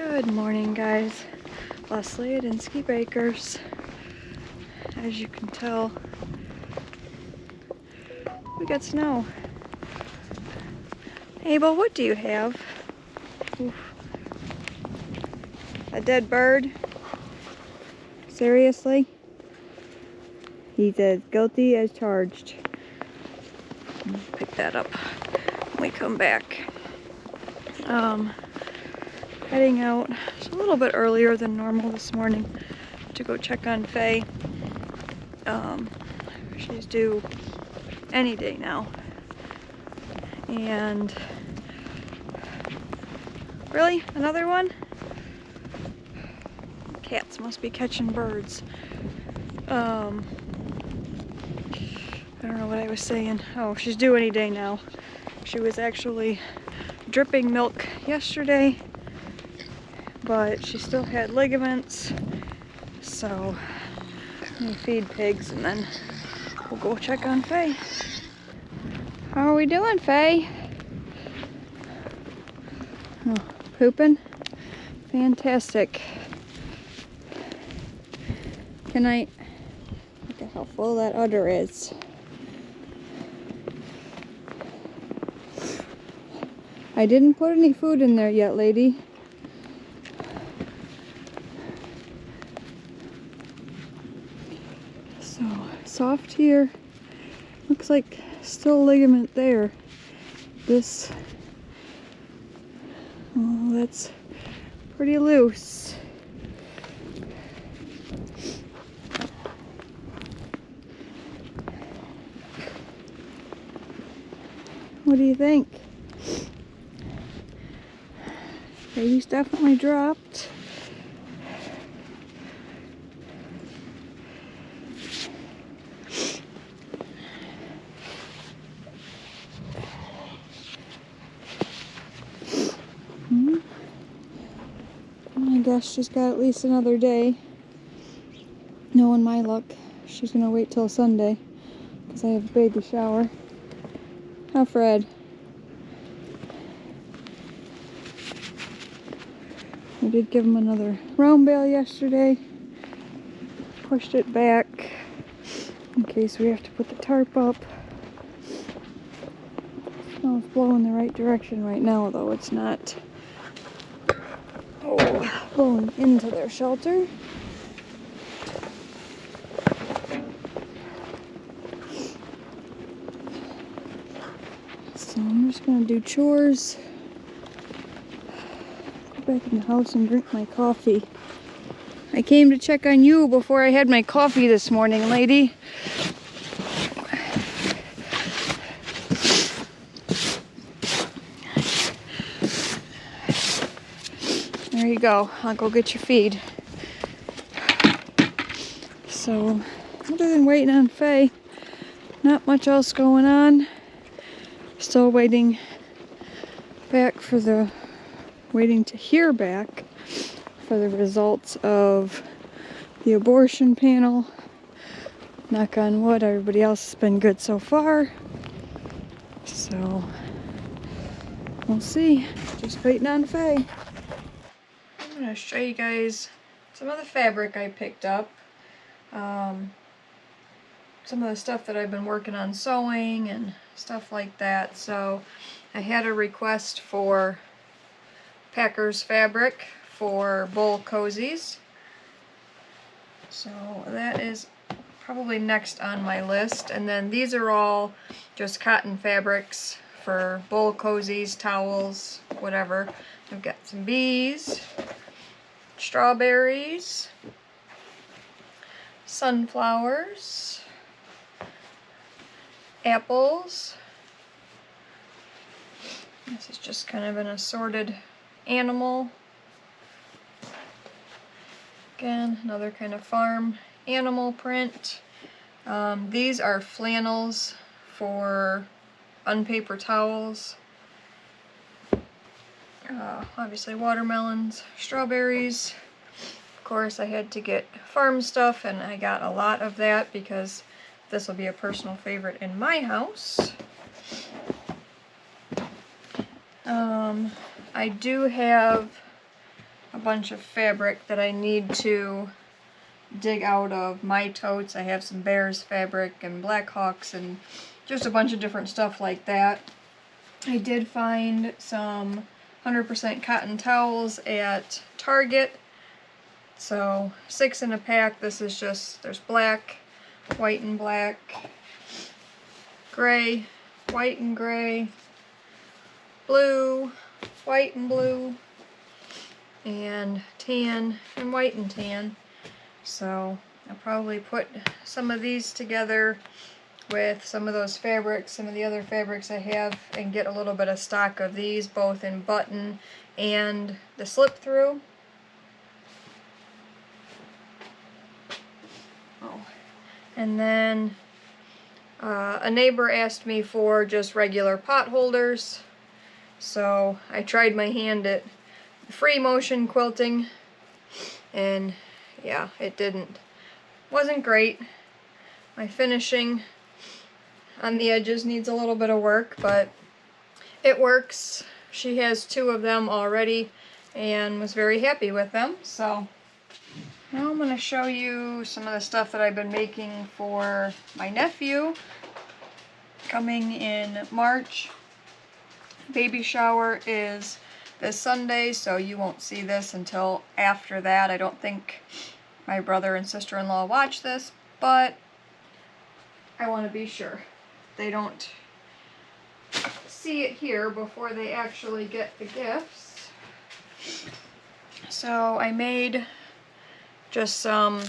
Good morning, guys. Leslie at Insky Bakers. As you can tell, we got snow. Abel, what do you have? Oof. A dead bird? Seriously? He's as guilty as charged. Pick that up when we come back. Heading out just a little bit earlier than normal this morning to go check on Faye. She's due any day now. And really? Another one? Cats must be catching birds. I don't know what I was saying. Oh, she's due any day now. She was actually dripping milk yesterday, but she still had ligaments, so I'm gonna feed pigs and then we'll go check on Faye. How are we doing, Faye? Oh, pooping? Fantastic. Good night. Look at how full that udder is. I didn't put any food in there yet, lady. So, soft here. Looks like still ligament there. This, oh, that's pretty loose. What do you think? Baby's definitely dropped. I guess she's got at least another day. Knowing my luck, she's gonna wait till Sunday because I have a baby shower. How Fred? We did give him another round bale yesterday. Pushed it back in case we have to put the tarp up. Snow's blowing the right direction right now, though it's not blowing into their shelter. So I'm just gonna do chores. Go back in the house and drink my coffee. I came to check on you before I had my coffee this morning, lady. There you go. I'll go get your feed. So, other than waiting on Faye, not much else going on. Still waiting to hear back for the results of the abortion panel. Knock on wood, everybody else has been good so far. So, we'll see. Just waiting on Faye. I'm going to show you guys some of the fabric I picked up. Some of the stuff that I've been working on sewing and stuff like that. So I had a request for Packers fabric for bowl cozies. So that is probably next on my list. And then these are all just cotton fabrics for bowl cozies, towels, whatever. I've got some bees, strawberries, sunflowers, apples. This is just kind of an assorted animal. Again, another kind of farm animal print. These are flannels for unpaper towels. Obviously watermelons, strawberries. Of course, I had to get farm stuff, and I got a lot of that because this will be a personal favorite in my house. I do have a bunch of fabric that I need to dig out of my totes. I have some Bears fabric and Black Hawks and just a bunch of different stuff like that. I did find some 100% cotton towels at Target. So 6 in a pack. This is just, there's black, white and black, gray, white and gray, blue, white and blue, and tan and white and tan. So I'll probably put some of these together with some of those fabrics, some of the other fabrics I have, and get a little bit of stock of these, both in button and the slip through. Oh, and then a neighbor asked me for just regular pot holders, so I tried my hand at free motion quilting, and yeah, wasn't great. My finishing on the edges needs a little bit of work, but it works. She has 2 of them already and was very happy with them. So now I'm going to show you some of the stuff that I've been making for my nephew coming in March. Baby shower is this Sunday, so you won't see this until after that. I don't think my brother and sister-in-law watch this, but I want to be sure they don't see it here before they actually get the gifts. So I made just some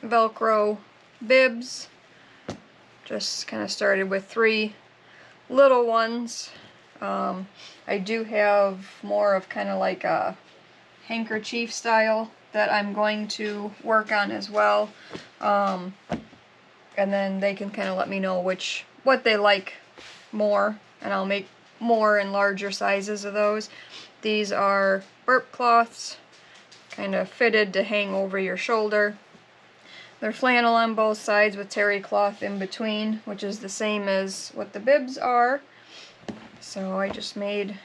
Velcro bibs. Just kind of started with 3 little ones. I do have more of kind of like a handkerchief style that I'm going to work on as well. And then they can kind of let me know what they like more, and I'll make more and larger sizes of those. These are burp cloths, kind of fitted to hang over your shoulder. They're flannel on both sides with terry cloth in between, which is the same as what the bibs are. So I just made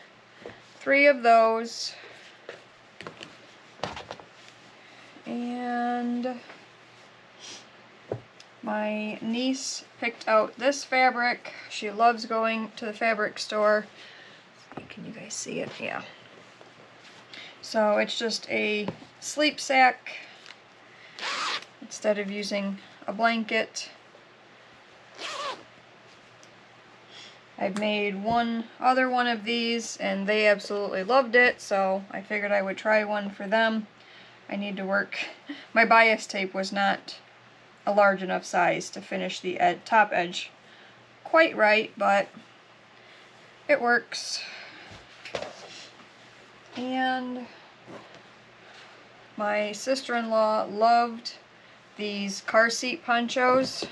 3 of those. And my niece picked out this fabric. She loves going to the fabric store. Can you guys see it? Yeah. So it's just a sleep sack instead of using a blanket. I've made one other one of these and they absolutely loved it, so I figured I would try one for them. I need to work. My bias tape was not a large enough size to finish the top edge quite right, but it works. And my sister-in-law loved these car seat ponchos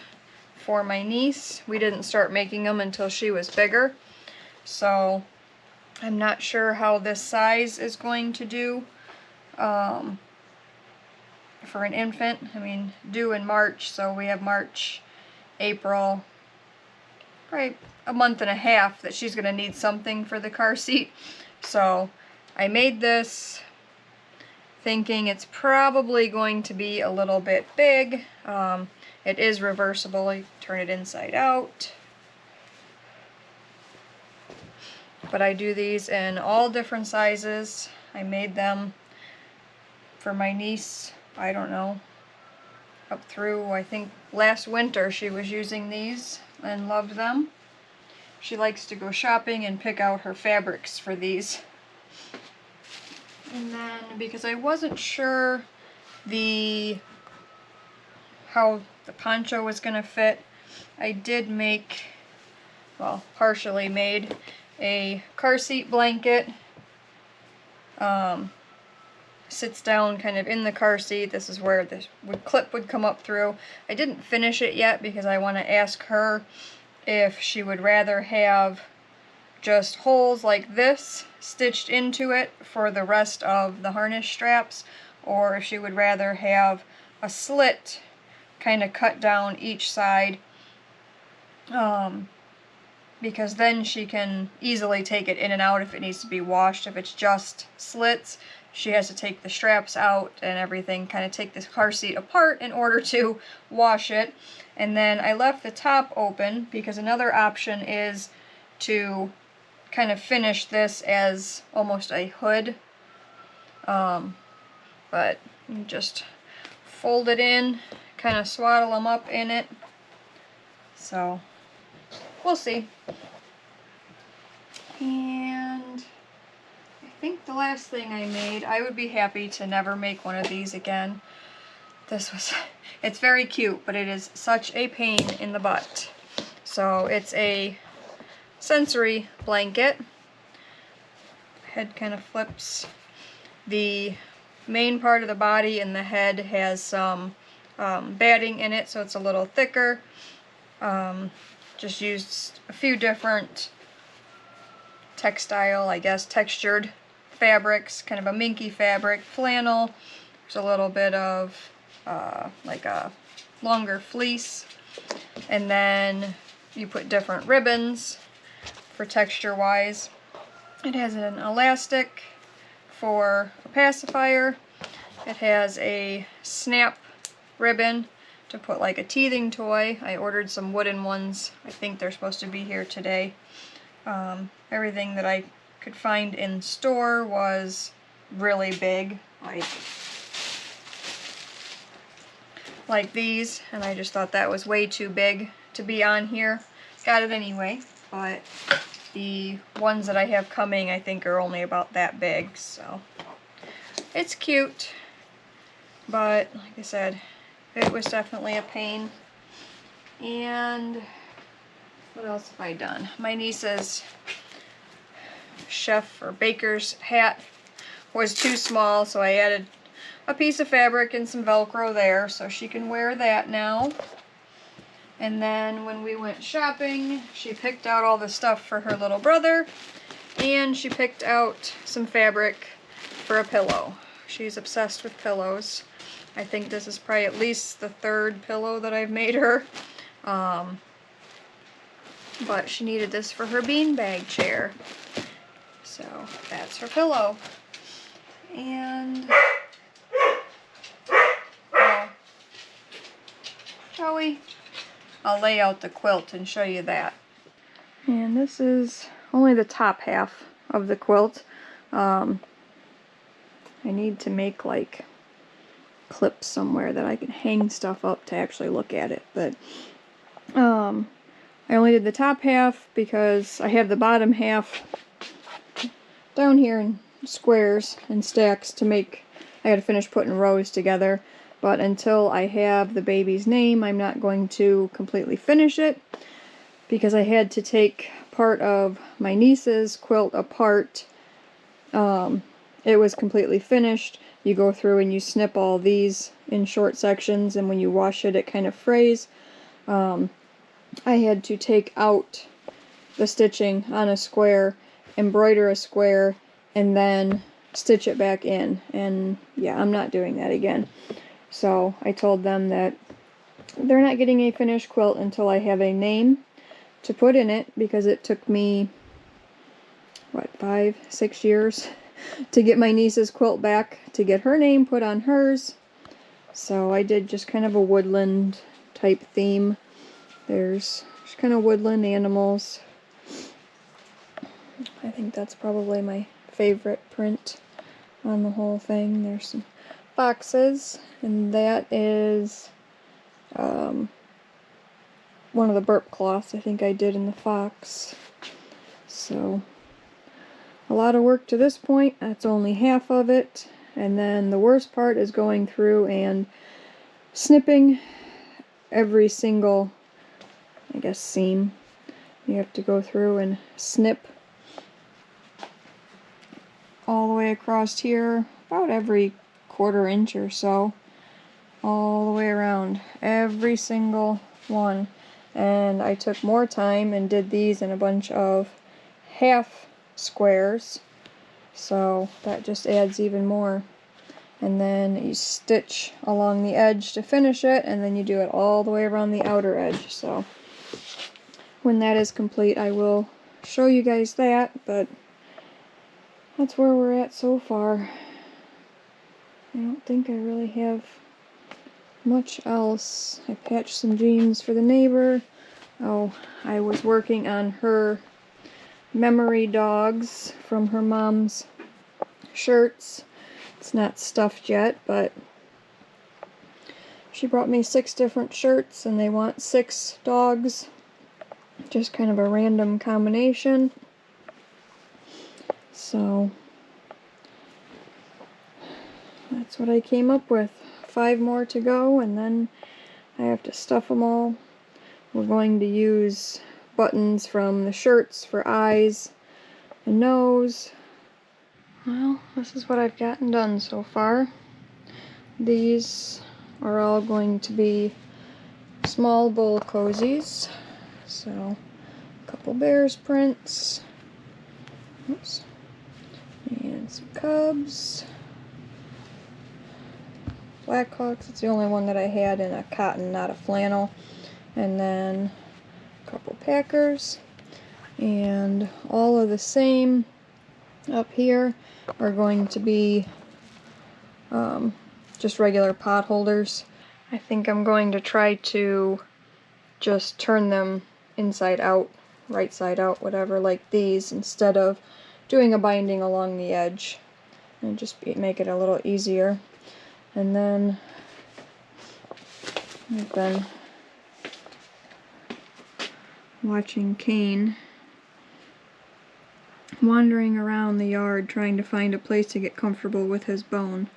for my niece. We didn't start making them until she was bigger, so I'm not sure how this size is going to do for an infant. I mean, due in March, so we have March, April, probably a month and a half that she's going to need something for the car seat. So I made this thinking it's probably going to be a little bit big. It is reversible. You turn it inside out. But I do these in all different sizes. I made them for my niece, I don't know, up through, I think, last winter she was using these and loved them. She likes to go shopping and pick out her fabrics for these. And then, because I wasn't sure how the poncho was going to fit, I did make, well, partially made a car seat blanket. Sits down kind of in the car seat. This is where the clip would come up through. I didn't finish it yet because I want to ask her if she would rather have just holes like this stitched into it for the rest of the harness straps, or if she would rather have a slit kind of cut down each side, because then she can easily take it in and out if it needs to be washed. If it's just slits, she has to take the straps out and everything, kind of take this car seat apart in order to wash it. And then I left the top open because another option is to kind of finish this as almost a hood. But you just fold it in, kind of swaddle them up in it. So we'll see. And I think the last thing I made, I would be happy to never make one of these again. It's very cute, but it is such a pain in the butt. So it's a sensory blanket. Head kind of flips. The main part of the body and the head has some batting in it, so it's a little thicker. Just used a few different textile, I guess, textured fabrics, kind of a minky fabric, flannel. There's a little bit of like a longer fleece, and then you put different ribbons for texture wise. It has an elastic for a pacifier. It has a snap ribbon to put like a teething toy. I ordered some wooden ones. I think they're supposed to be here today. Everything that I could find in store was really big, like these, and I just thought that was way too big to be on here. Got it anyway, but the ones that I have coming I think are only about that big, so it's cute, but like I said, it was definitely a pain. And what else have I done? My niece's chef or baker's hat was too small, so I added a piece of fabric and some Velcro there, so she can wear that now. And then when we went shopping, she picked out all the stuff for her little brother, and she picked out some fabric for a pillow. She's obsessed with pillows. I think this is probably at least the third pillow that I've made her. But she needed this for her beanbag chair. So that's her pillow. And shall we? I'll lay out the quilt and show you that. And this is only the top half of the quilt. I need to make like clips somewhere that I can hang stuff up to actually look at it. But I only did the top half because I have the bottom half down here in squares and stacks to make. I gotta finish putting rows together, but until I have the baby's name, I'm not going to completely finish it because I had to take part of my niece's quilt apart. It was completely finished. You go through and you snip all these in short sections, and when you wash it, it kind of frays. I had to take out the stitching on a square, embroider a square, and then stitch it back in. And yeah, I'm not doing that again. So I told them that they're not getting a finished quilt until I have a name to put in it, because it took me, what, 5-6 years to get my niece's quilt back, to get her name put on hers. So I did just kind of a woodland type theme. There's just kind of woodland animals. I think that's probably my favorite print on the whole thing. There's some foxes, and that is one of the burp cloths I think I did in the fox. So a lot of work to this point. That's only half of it, and then the worst part is going through and snipping every single, I guess, seam. You have to go through and snip all the way across here, about every 1/4 inch or so, all the way around, every single one. And I took more time and did these in a bunch of half squares, so that just adds even more. And then you stitch along the edge to finish it, and then you do it all the way around the outer edge. So when that is complete, I will show you guys that, but that's where we're at so far. don't think I really have much else. I patched some jeans for the neighbor. Oh, I was working on her memory dogs from her mom's shirts. It's not stuffed yet, but she brought me 6 different shirts and they want 6 dogs. Just kind of a random combination. So that's what I came up with. 5 more to go and then I have to stuff them all. We're going to use buttons from the shirts for eyes and nose. Well, this is what I've gotten done so far. These are all going to be small bull cozies. So, a couple bears prints. Oops. And some cubs. Blackhawks, it's the only one that I had in a cotton, not a flannel. And then a couple Packers. And all of the same up here are going to be just regular pot holders. I think I'm going to try to just turn them inside out, right side out, whatever, like these, instead of doing a binding along the edge, and just make it a little easier. And then I've been watching Kane wandering around the yard trying to find a place to get comfortable with his bone.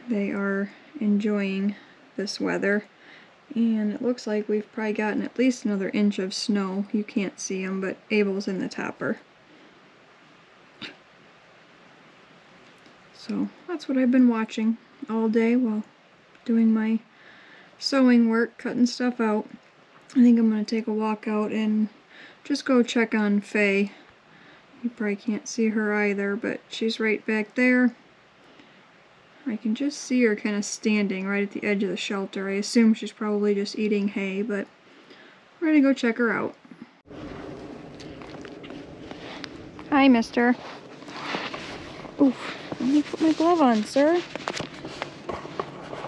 They are enjoying this weather, and it looks like we've probably gotten at least another inch of snow. You can't see him, but Abel's in the topper. So that's what I've been watching all day while doing my sewing work, cutting stuff out. I think I'm going to take a walk out and just go check on Faye. You probably can't see her either, but she's right back there. I can just see her kind of standing right at the edge of the shelter. I assume she's probably just eating hay, but we're going to go check her out. Hi, mister. Oof, let me put my glove on, sir.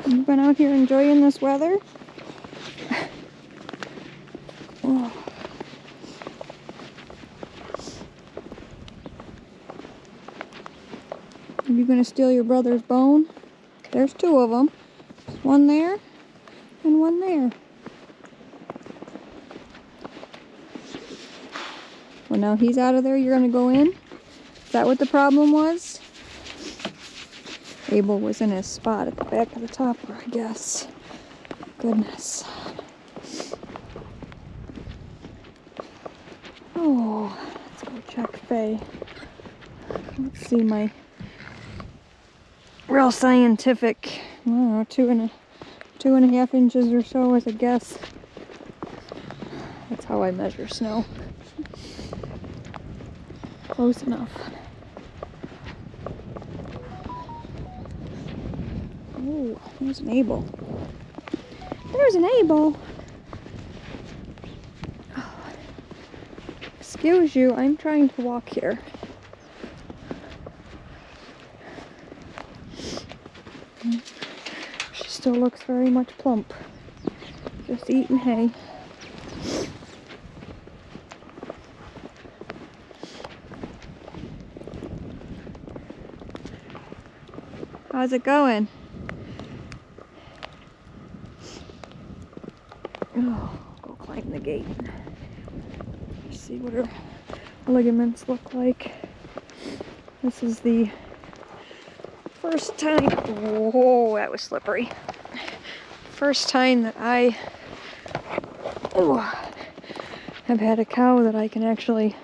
You've been out here enjoying this weather? Oh. Are you going to steal your brother's bone? There's 2 of them. One there and one there. Well, now he's out of there. You're going to go in? Is that what the problem was? Abel was in his spot at the back of the topper, I guess. Goodness. Oh, let's go check Faye. Let's see my real scientific, I don't know, 2.5 inches or so as a guess. That's how I measure snow. Close enough. Oh, there's an Abel. There's an Abel! Oh. Excuse you, I'm trying to walk here. She still looks very much plump. Just eating hay. How's it going? Oh, go climb the gate. See what her ligaments look like. This is the first time, whoa, that was slippery. First time that I have had a cow that I can actually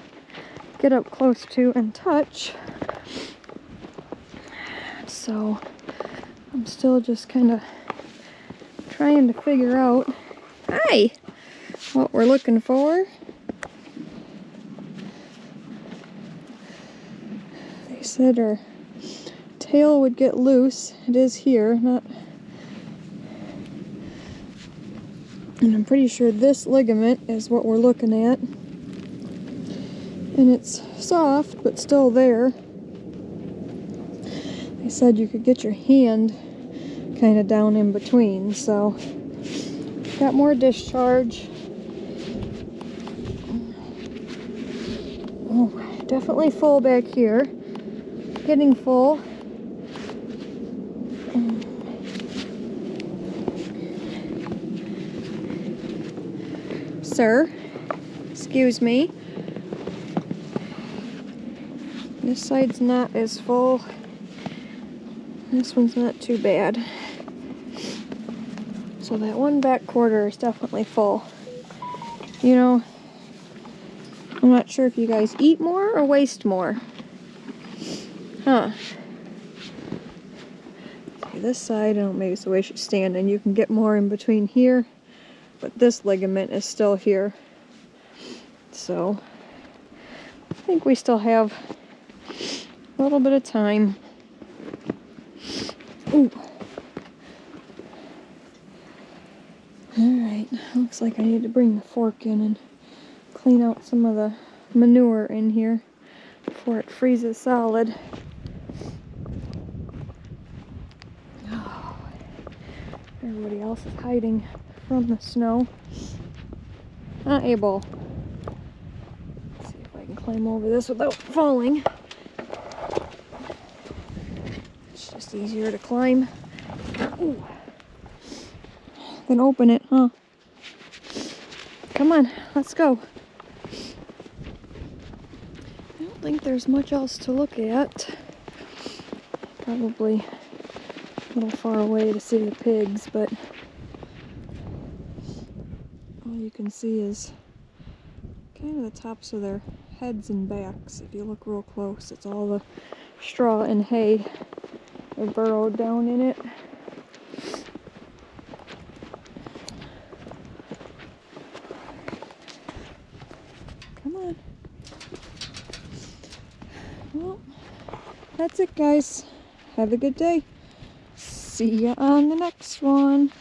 get up close to and touch. So I'm still just kind of trying to figure out, hi, what we're looking for. They said her tail would get loose. It is here, not. And I'm pretty sure this ligament is what we're looking at. And it's soft, but still there. They said, you could get your hand kind of down in between. So got more discharge. Oh, definitely full back here. Getting full. Sir, excuse me. This side's not as full. This one's not too bad. So that one back quarter is definitely full. You know, I'm not sure if you guys eat more or waste more. Huh. See, this side, I don't know, maybe it's the way she's standing. You can get more in between here, but this ligament is still here. So, I think we still have a little bit of time. Ooh. Alright, looks like I need to bring the fork in and clean out some of the manure in here before it freezes solid. Oh, everybody else is hiding from the snow. Not able. Let's see if I can climb over this without falling. It's just easier to climb. Ooh. Then open it, huh? Come on, let's go. I don't think there's much else to look at. Probably a little far away to see the pigs, but all you can see is kind of the tops of their heads and backs. If you look real close, it's all the straw and hay. They're burrowed down in it. Come on. Well, that's it, guys. Have a good day. See ya on the next one.